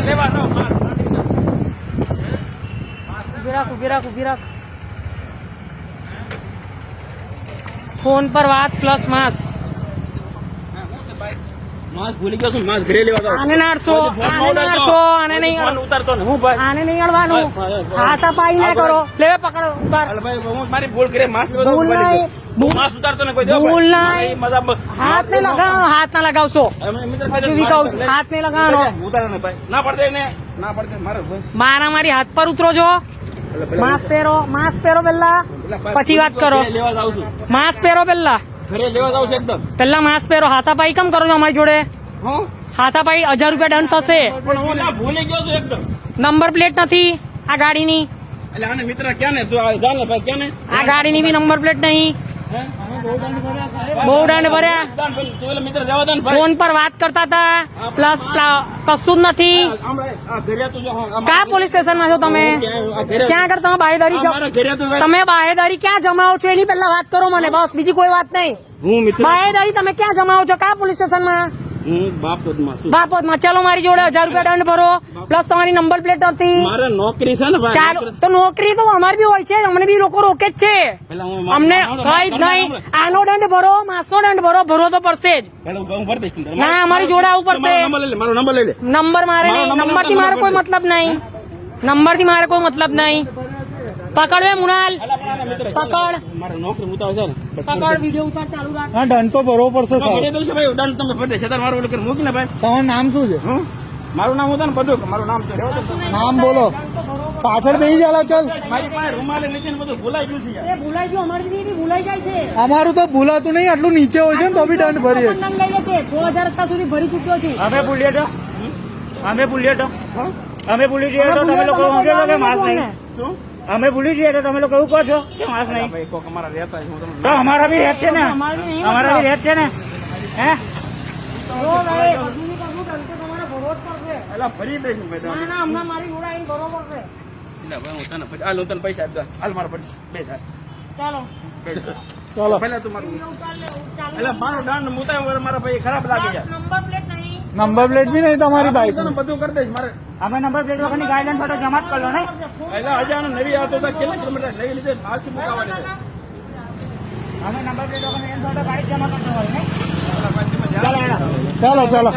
લેવા દો ઉભી રાખ ફોન પર વાત પ્લસ માસ માસ ભૂલી ગયો છું. માસ ઘરે લેવા દો. આને નાડશો આને નહીં ફોન ઉતારતો ને હું ભાઈ આને નહીં અડવાનું હાથાપાઈ ના કરો લે પકડો ઉતાર અરે ભાઈ હું મારી ભૂલ કરે માસ લેવા દો. ભૂલ નહીં. હું માસ ઉતારતો ને કોઈ દો ભૂલ ભાઈ. નહીં. મારી મજા હાથ ને લગાવો હાથ ના લગાવશો હજુ કહું છું, હાથ ને લગાવવાનો ઉતારો ને ભાઈ ના પડે ને ના પડે મારે ભાઈ મારી હાથ પર ઉતરો છો માસ્ક પહેરો પેલા પછી વાત કરો. ઘરે લેવા જાઉં છું. માસ્ક પહેરો પેલા ઘરે લેવા જાઉં છું એકદમ. માસ્ક પહેરો હાથાપાઈ કેમ કરો છો અમારી જોડે હું હાથાપાઈ 1000 રૂપિયા દંડ થશે. પણ હું ના ભૂલી ગયો છું એકદમ. નંબર પ્લેટ નથી આ ગાડીની એટલે આને મિત્ર ક્યાં ને તું જા ને ભાઈ ક્યાં ને આ ગાડીની બી નંબર પ્લેટ નહીં. બહુ દંડ ભર્યા. તું એટલે મિત્ર જવા દે ને ભાઈ. ફોન પર વાત કરતા હતા પ્લસ કશું જ નથી. આ ઘરે તું જો કયા પોલીસ સ્ટેશન માં છો તમે ક્યાં આગળ તમે બાહેદારી મારા ઘરે તું તમે બાહેદારી ક્યાં જમાવો છો એની પહેલા વાત કરો મને બસ બીજી કોઈ વાત નહીં. હું મિત્ર બાહેદારી તમે ક્યાં જમાવો છો કયા પોલીસ સ્ટેશન માં હું બાપોદમાં છું. બાપોદમાં ચાલો મારી જોડે 1000 રૂપિયા દંડ ભરો પ્લસ તમારી નંબર પ્લેટ હતી. મારે નોકરી છે ને ભાઈ. ચાલો તો નોકરી તો અમારી બી હોય છે અમને બી લોકો રોકે જ છે. પેલા હું અમને કઈ જ નહીં આનો દંડ ભરો માસનો દંડ ભરો તો પડશે જ. પેલા હું ભરી દઈશ. ના અમારી જોડે આવવું પડશે. મારો નંબર લઈ લે. નંબર મારે નહીં નંબર થી મારે કોઈ મતલબ નહીં નંબર થી મારે કોઈ મતલબ નહીં. પકડ વે મુનાલ પકડ મારે નોકરી ઉતાવ છે ને પકડ વિડીયો ઉતાર ચાલુ રાખ. હા દંડ તો ભરવો પડશે તો ભરી દઉં છું ભાઈ. દંડ તમે ભરી દેશો. મારું ઓલું કરી મૂકી ને ભાઈ. તમારું નામ શું છે? હું મારું નામ હતું ને બધું મારું નામ છે રહેવા દો. નામ બોલો પાછળ બેસી ચાલો ચાલ. મારી પાસે રૂમાલે નીચે ને બધું ભૂલાઈ ગયું છે યાર. એ ભૂલાઈ ગયું અમારી બી ભૂલાઈ જાય છે. અમારું તો ભૂલાતું નહીં આટલું નીચે હોય છે ને તો બી દંડ ભરીએ. દંડ લઈ લે છે 6000 અત્યાર સુધી ભરી ચૂક્યો છું. અમે ભૂલીએ તો તમે લોકો સમજો છો કે માસ નહીં. શું અમે ભૂલી જઈએ તો તમે લોકો એવું કહો છો કે માસ નહીં. ભાઈ કોક અમારા રહેતા છે. હું તમને તો અમારા બી રેત છે ને અમારી નહીં અમારા બી રેત છે ને હે તો ભાઈ હજુ ની કશું દંડ તો તમારે ભરવો જ પડશે. પેલા ભરી દઈશ હું ભાઈ. ના હમણાં મારી જોડે આવીને ભરવો પડશે. એટલે ભાઈ હું તને પછી હાલ હું તને પૈસા આપી દઉં. હાલ મારા પડી 2000 ચાલો ચાલો પહેલા તું મારું ઉતાર લે ચાલુ એટલે મારો દંડ મુતાય મારા ભાઈ ખરાબ લાગી જાય. નંબર પ્લેટ નહીં નંબર પ્લેટ બી નહીં તમારી બાઈક તને બધું કરી દઈશ મારે. અમે નંબર પ્લેટ વગરની ગાઈડલાઈન ફોટો જમા જ કરલો ને. એટલે હજાર નવી આવતો હતા કેટલા કિલોમીટર નવી લીધે માલસી મુકાવાની છે. અમે નંબર પ્લેટ વગરની ફોટો ગાડી જમા કરતો હોય ને. પેલા ભાઈ તમે ચાલો ચાલો